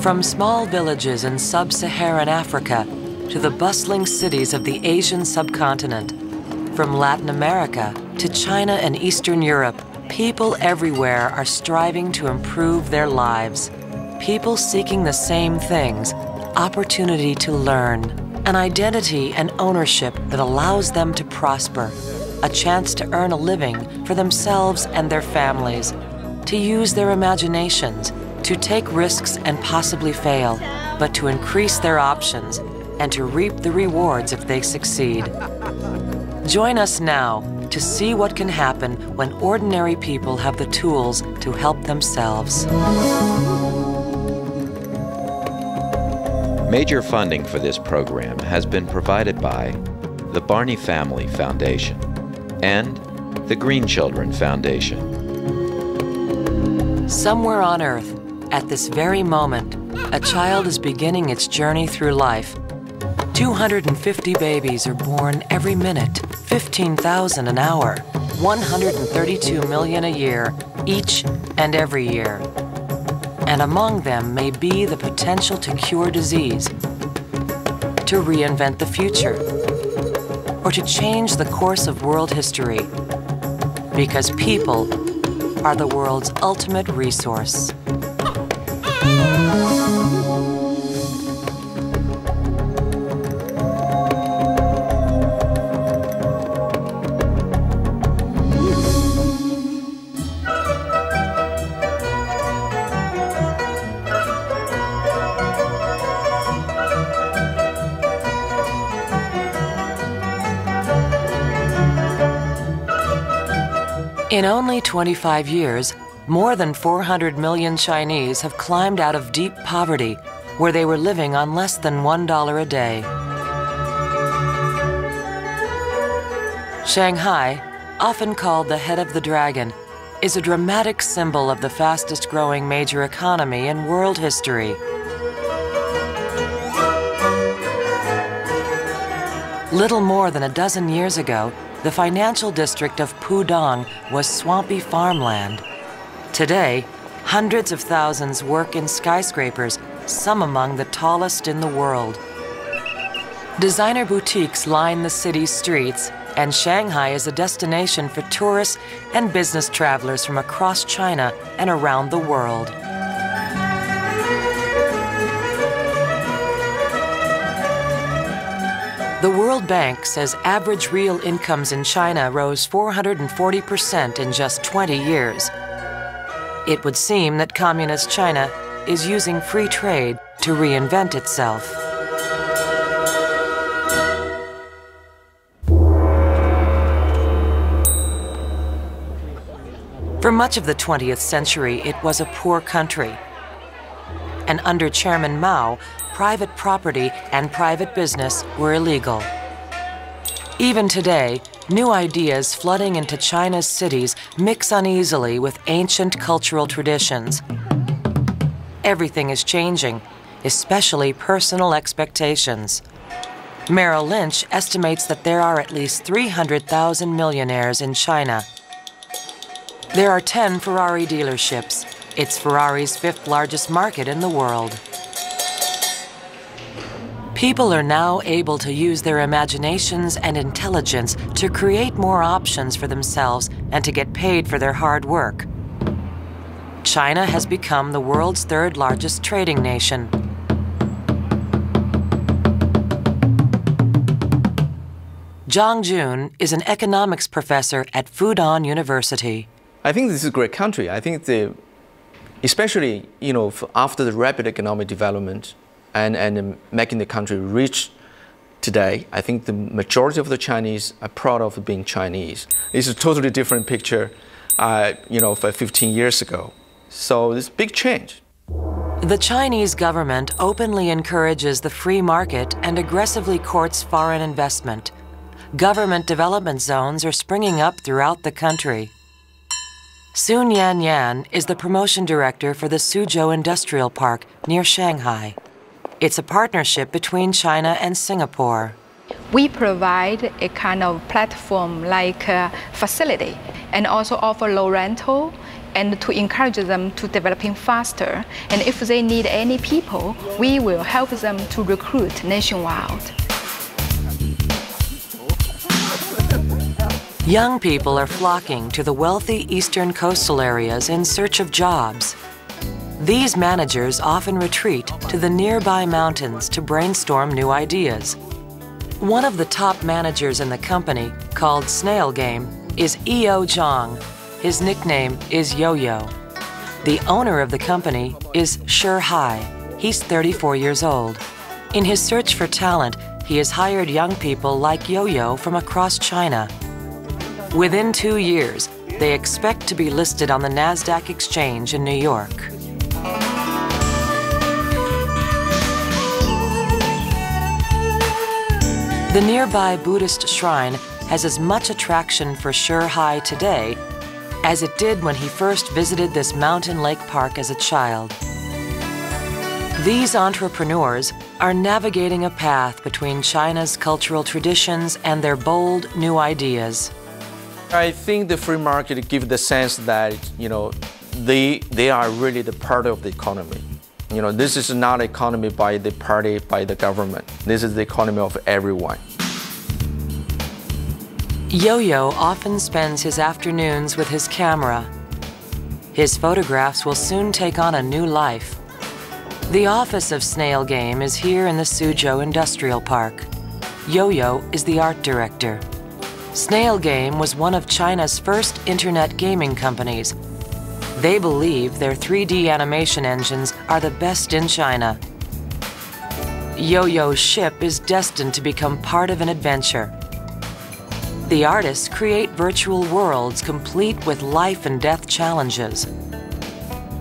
From small villages in sub-Saharan Africa to the bustling cities of the Asian subcontinent, from Latin America to China and Eastern Europe, people everywhere are striving to improve their lives. People seeking the same things: opportunity to learn, an identity and ownership that allows them to prosper, a chance to earn a living for themselves and their families, to use their imaginations, to take risks and possibly fail, but to increase their options and to reap the rewards if they succeed. Join us now to see what can happen when ordinary people have the tools to help themselves. Major funding for this program has been provided by the Barney Family Foundation and the Green Children Foundation. Somewhere on Earth, at this very moment, a child is beginning its journey through life. 250 babies are born every minute, 15,000 an hour, 132 million a year, each and every year. And among them may be the potential to cure disease, to reinvent the future, or to change the course of world history. Because people are the world's ultimate resource. In only 25 years, more than 400 million Chinese have climbed out of deep poverty, where they were living on less than $1 a day. Shanghai, often called the head of the dragon, is a dramatic symbol of the fastest-growing major economy in world history. Little more than a dozen years ago, the financial district of Pudong was swampy farmland. Today, hundreds of thousands work in skyscrapers, some among the tallest in the world. Designer boutiques line the city's streets, and Shanghai is a destination for tourists and business travelers from across China and around the world. The World Bank says average real incomes in China rose 440% in just 20 years. It would seem that Communist China is using free trade to reinvent itself. For much of the 20th century, it was a poor country. And under Chairman Mao, private property and private business were illegal. Even today, new ideas flooding into China's cities mix uneasily with ancient cultural traditions. Everything is changing, especially personal expectations. Merrill Lynch estimates that there are at least 300,000 millionaires in China. There are 10 Ferrari dealerships. It's Ferrari's 5th largest market in the world. People are now able to use their imaginations and intelligence to create more options for themselves and to get paid for their hard work. China has become the world's 3rd largest trading nation. Zhang Jun is an economics professor at Fudan University. I think this is a great country. I think especially after the rapid economic development and making the country rich today, I think the majority of the Chinese are proud of being Chinese. It's a totally different picture, for 15 years ago. So it's a big change. The Chinese government openly encourages the free market and aggressively courts foreign investment. Government development zones are springing up throughout the country. Sun Yan is the promotion director for the Suzhou Industrial Park near Shanghai. It's a partnership between China and Singapore. We provide a kind of platform-like facility and also offer low rental and to encourage them to developing faster. And if they need any people, we will help them to recruit nationwide. Young people are flocking to the wealthy eastern coastal areas in search of jobs. These managers often retreat to the nearby mountains to brainstorm new ideas. One of the top managers in the company, called Snail Game, is E.O. Zhang. His nickname is Yo-Yo. The owner of the company is Shanghai. He's 34 years old. In his search for talent, he has hired young people like Yo-Yo from across China. Within 2 years, they expect to be listed on the NASDAQ exchange in New York. The nearby Buddhist shrine has as much attraction for Shanghai today as it did when he first visited this mountain lake park as a child. These entrepreneurs are navigating a path between China's cultural traditions and their bold new ideas. I think the free market gives the sense that, they are really the part of the economy. This is not an economy by the party, by the government. This is the economy of everyone. Yo-Yo often spends his afternoons with his camera. His photographs will soon take on a new life. The office of Snail Game is here in the Suzhou Industrial Park. Yo-Yo is the art director. Snail Game was one of China's first internet gaming companies. They believe their 3D animation engines are the best in China. Yo-Yo's ship is destined to become part of an adventure. The artists create virtual worlds complete with life and death challenges.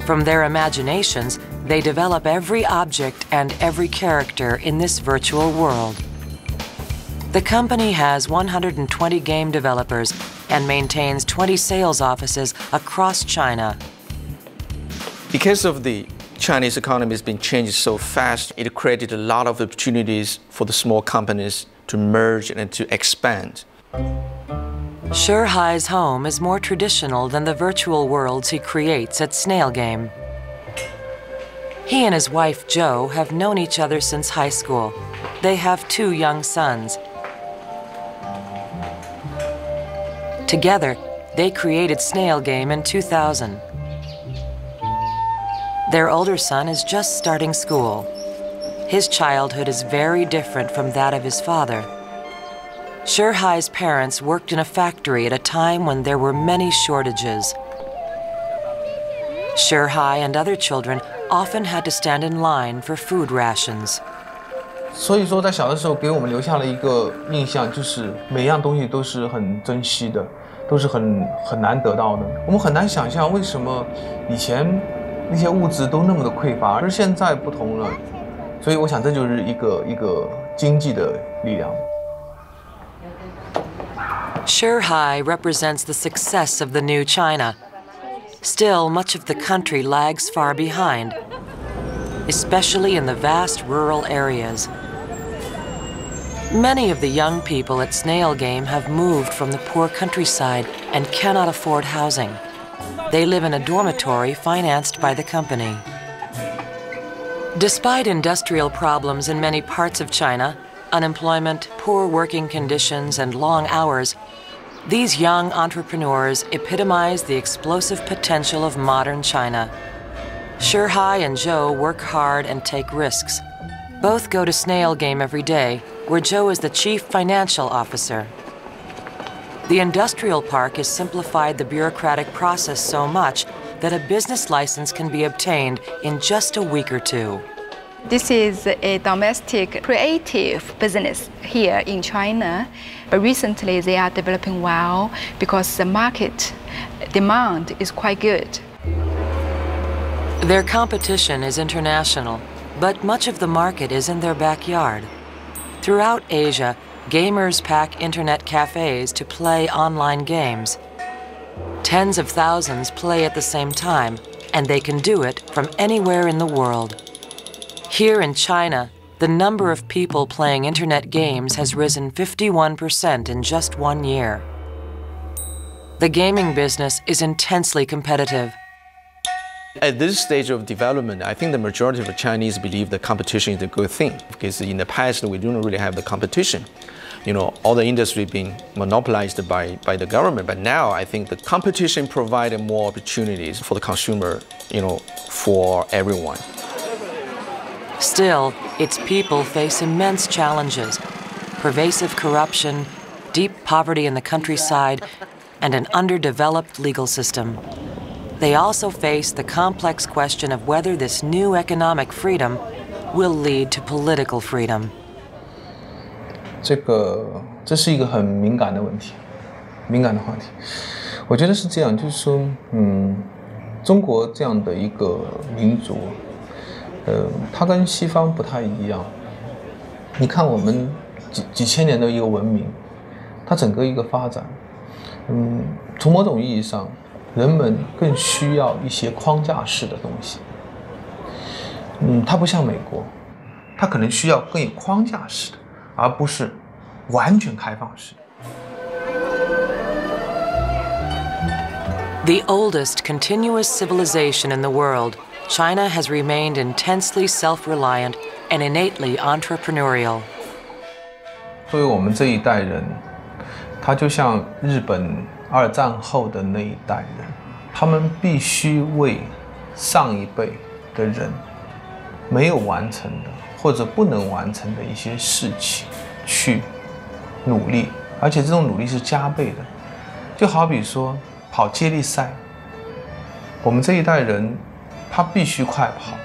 From their imaginations, they develop every object and every character in this virtual world. The company has 120 game developers and maintains 20 sales offices across China. Because of the Chinese economy has been changed so fast, it created a lot of opportunities for the small companies to merge and to expand. Shanghai's home is more traditional than the virtual worlds he creates at Snail Game. He and his wife, Jo, have known each other since high school. They have 2 young sons. Together, they created Snail Game in 2000. Their older son is just starting school. His childhood is very different from that of his father. Shanghai's parents worked in a factory at a time when there were many shortages. Shanghai and other children often had to stand in line for food rations. 所以说，在小的时候给我们留下了一个印象，就是每样东西都是很珍惜的，都是很难得到的。我们很难想象为什么以前那些物质都那么的匮乏，而现在不同了。所以我想这就是一个经济的力量。 Shanghai represents the success of the new China. Still, much of the country lags far behind, especially in the vast rural areas. Many of the young people at Snail Game have moved from the poor countryside and cannot afford housing. They live in a dormitory financed by the company. Despite industrial problems in many parts of China, unemployment, poor working conditions, and long hours, these young entrepreneurs epitomize the explosive potential of modern China. Shanghai and Jo work hard and take risks. Both go to Snail Game every day, where Jo is the chief financial officer. The industrial park has simplified the bureaucratic process so much that a business license can be obtained in just a week or 2. This is a domestic creative business here in China, but recently they are developing well because the market demand is quite good. Their competition is international, but much of the market is in their backyard. Throughout Asia, gamers pack internet cafes to play online games. Tens of thousands play at the same time, and they can do it from anywhere in the world. Here in China, the number of people playing internet games has risen 51% in just 1 year. The gaming business is intensely competitive, At this stage of development, I think the majority of the Chinese believe that competition is a good thing, because in the past we don't really have the competition. All the industry being monopolized by the government, but now I think the competition provided more opportunities for the consumer, for everyone. Still, its people face immense challenges: pervasive corruption, deep poverty in the countryside, and an underdeveloped legal system. They also face the complex question of whether this new economic freedom will lead to political freedom. 这是一个很敏感的问题，敏感的话题。我觉得是这样，就是说，中国这样的一个民族，它跟西方不太一样。你看我们几千年的一个文明，它整个一个发展，从某种意义上，人们更需要一些框架式的东西。它不像美国，它可能需要更有框架式的，而不是完全开放式。The oldest continuous civilization in the world, China has remained intensely self-reliant and innately entrepreneurial. 作为我们这一代人，他就像日本2战后的那一代人，他们必须为上一辈的人没有完成的或者不能完成的一些事情去努力，而且这种努力是加倍的。就好比说跑接力赛，我们这一代人他必须快跑，